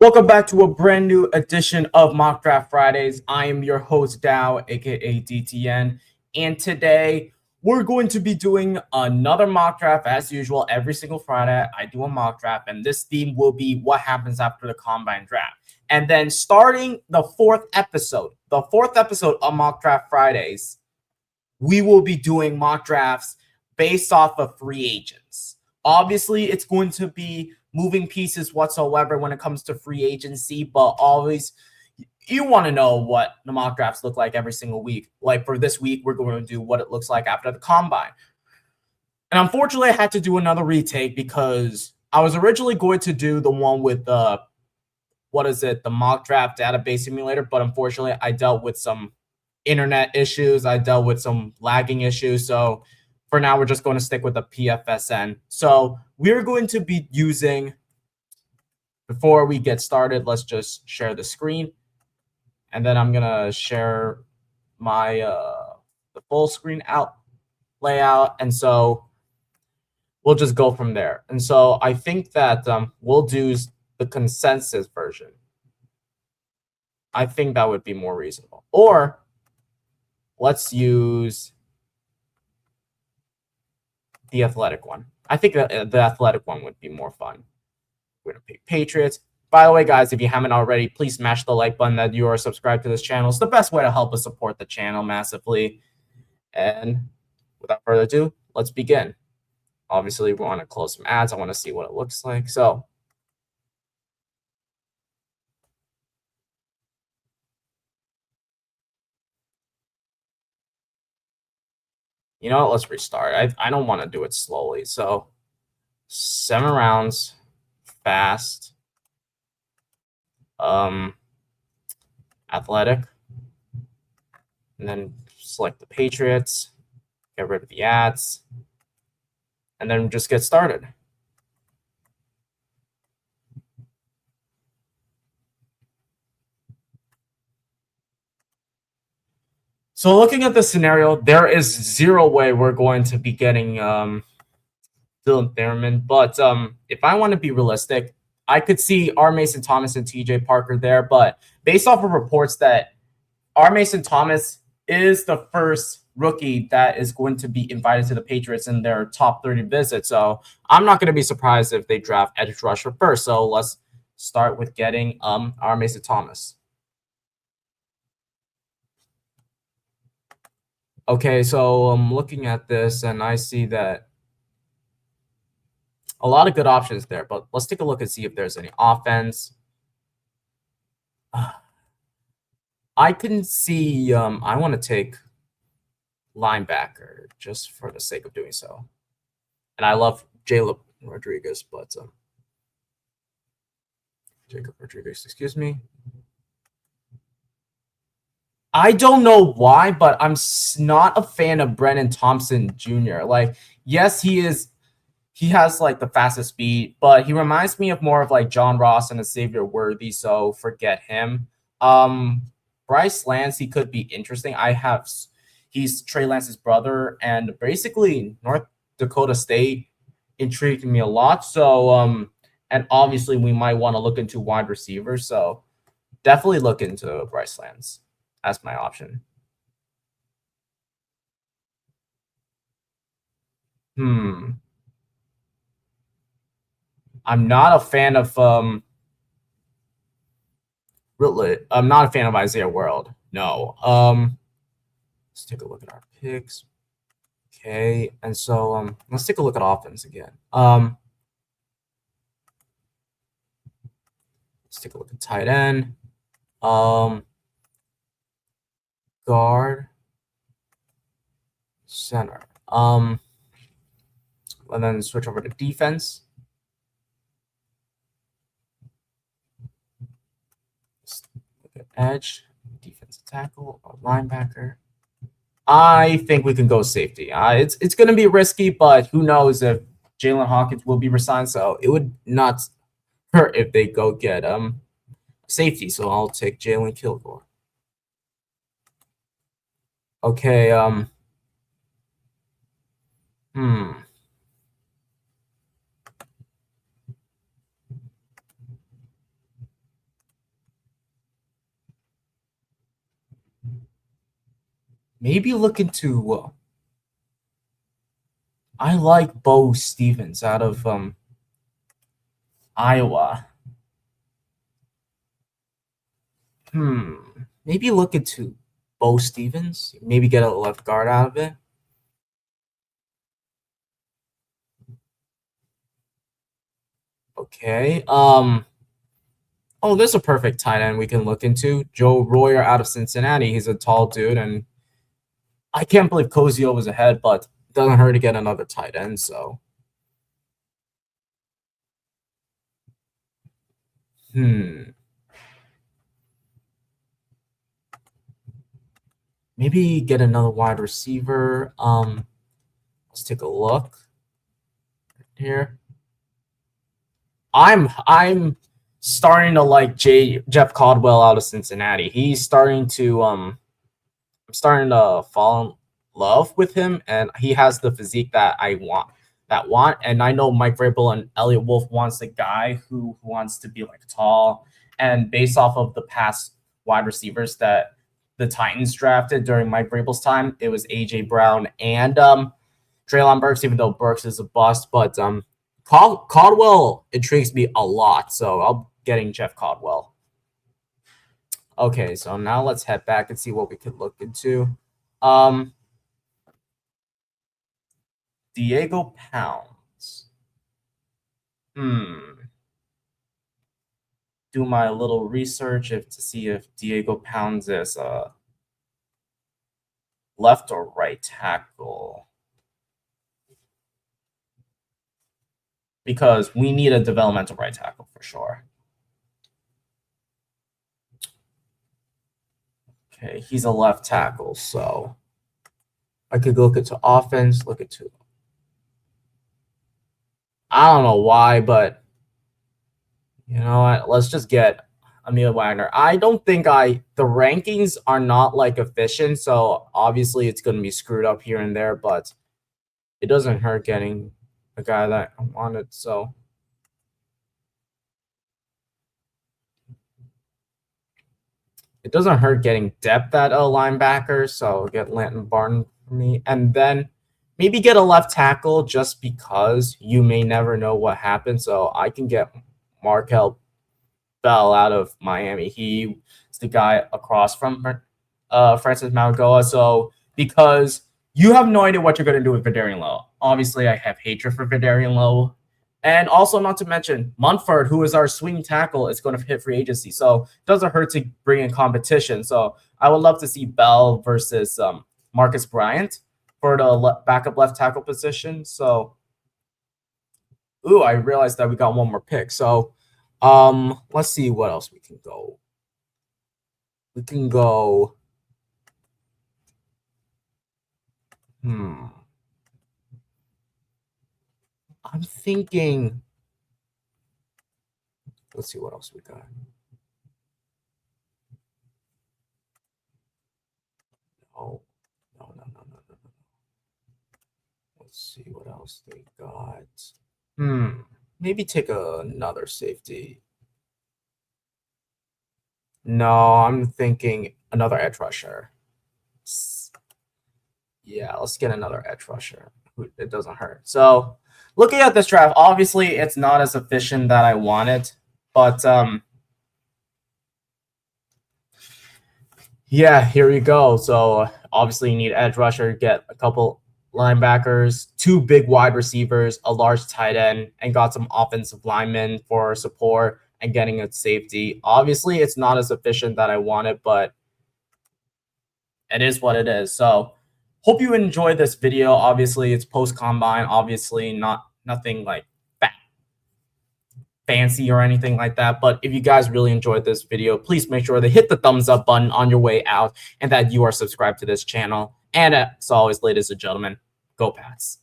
Welcome back to a brand new edition of Mock Draft Fridays. I am your host, Dow, aka DTN, and today we're going to be doing another mock draft as usual. Every single Friday, I do a mock draft, and this theme will be what happens after the combine draft. And then starting the fourth episode of Mock Draft Fridays, we will be doing mock drafts based off of free agents. Obviously, it's going to be moving pieces whatsoever when it comes to free agency, but always you want to know what the mock drafts look like every single week. Like for this week, we're going to do what it looks like after the combine. And unfortunately, I had to do another retake because I was originally going to do the one with the mock draft database simulator, but unfortunately, I dealt with some internet issues. I dealt with some lagging issues. So for now, we're just going to stick with the PFSN. So we're going to be using, before we get started, let's just share the screen. And then I'm going to share my the full screen out layout. And so we'll just go from there. And so I think that we'll do the consensus version. I think that would be more reasonable. Or let's use the athletic one. I think that the athletic one would be more fun. We're going to pick Patriots. By the way, guys, if you haven't already, please smash the like button that you are subscribed to this channel. It's the best way to help us support the channel massively. And without further ado, let's begin. Obviously, we want to close some ads. I want to see what it looks like. So you know what? Let's restart. I don't want to do it slowly. So 7 rounds, fast, athletic, and then select the Patriots, get rid of the ads, and then just get started. So looking at the scenario, there is zero way we're going to be getting Dylan Thurman. But if I want to be realistic, I could see R. Mason Thomas and TJ Parker there. But based off of reports that R. Mason Thomas is the first rookie that is going to be invited to the Patriots in their top 30 visit. So I'm not going to be surprised if they draft edge rusher first. So let's start with getting R. Mason Thomas. Okay, so I'm looking at this and I see that a lot of good options there, but let's take a look and see if there's any offense. I can see I want to take linebacker just for the sake of doing so. And I love Jacob Rodriguez, but Jacob Rodriguez, excuse me. I don't know why, but I'm not a fan of Brennan Thompson Jr. Like, yes, he has like the fastest speed, but he reminds me of more of like John Ross and a Xavier Worthy, so forget him. Bryce Lance, he could be interesting. He's Trey Lance's brother, and basically North Dakota State intrigued me a lot. So and obviously we might want to look into wide receivers. So definitely look into Bryce Lance as my option. I'm not a fan of really. I'm not a fan of Isaiah World. No. Let's take a look at our picks. Okay, and so let's take a look at offense again. Let's take a look at tight end. Guard, center. And then switch over to defense. Let's look at edge, defensive tackle, or linebacker. I think we can go safety. It's going to be risky, but who knows if Jalen Hawkins will be resigned. So it would not hurt if they go get safety. So I'll take Jalen Kilgore. Okay. maybe look into. I like Bo Stevens out of Iowa. Maybe look into Bo Stevens. Maybe get a left guard out of it. Okay. Oh, there's a perfect tight end we can look into. Joe Royer out of Cincinnati. He's a tall dude, and I can't believe Cozio was ahead, but it doesn't hurt to get another tight end. So, maybe get another wide receiver. Let's take a look here. I'm starting to like Jeff Caldwell out of Cincinnati. He's starting to I'm starting to fall in love with him, and he has the physique that I want. And I know Mike Vrabel and Elliot Wolf wants a guy who wants to be like tall, and based off of the past wide receivers the Titans drafted during Mike Vrabel's time, it was AJ Brown and Treylon Burks, even though Burks is a bust. But Caldwell intrigues me a lot, so I'm getting Jeff Caldwell. Okay, so now let's head back and see what we could look into. Diego Pounds. Do my little research to see if Diego Pounds is left or right tackle. Because we need a developmental right tackle for sure. Okay, he's a left tackle, so I could look into offense, look into. I don't know why, but you know what? Let's just get Emil Wagner. I don't think the rankings are not like efficient, so obviously it's going to be screwed up here and there, but it doesn't hurt getting a guy that I wanted, so. It doesn't hurt getting depth at a linebacker, so get Lanton Barton for me. And then maybe get a left tackle just because you may never know what happens. So I can get Markel Bell out of Miami. He's the guy across from Francis Mauigoa. So because you have no idea what you're going to do with Vederian Lowe. Obviously, I have hatred for Vederian Lowe. And also, not to mention, Munford, who is our swing tackle, is going to hit free agency. So it doesn't hurt to bring in competition. So I would love to see Bell versus Marcus Bryant for the backup left tackle position. So, I realized that we got one more pick. So let's see what else we can go. We can go. I'm thinking. Let's see what else we got. No. Let's see what else they got. Maybe take another safety. No, I'm thinking another edge rusher. Yeah, let's get another edge rusher. It doesn't hurt. So, looking at this draft, obviously it's not as efficient that I wanted, but yeah, here we go. So obviously you need edge rusher, get a couple linebackers, 2 big wide receivers, a large tight end, and got some offensive linemen for support and getting a safety. Obviously it's not as efficient that I wanted, but it is what it is. So hope you enjoyed this video. Obviously it's post combine, obviously nothing like fancy or anything like that. But if you guys really enjoyed this video, please make sure to hit the thumbs up button on your way out and that you are subscribed to this channel. And as always, ladies and gentlemen, go Pats.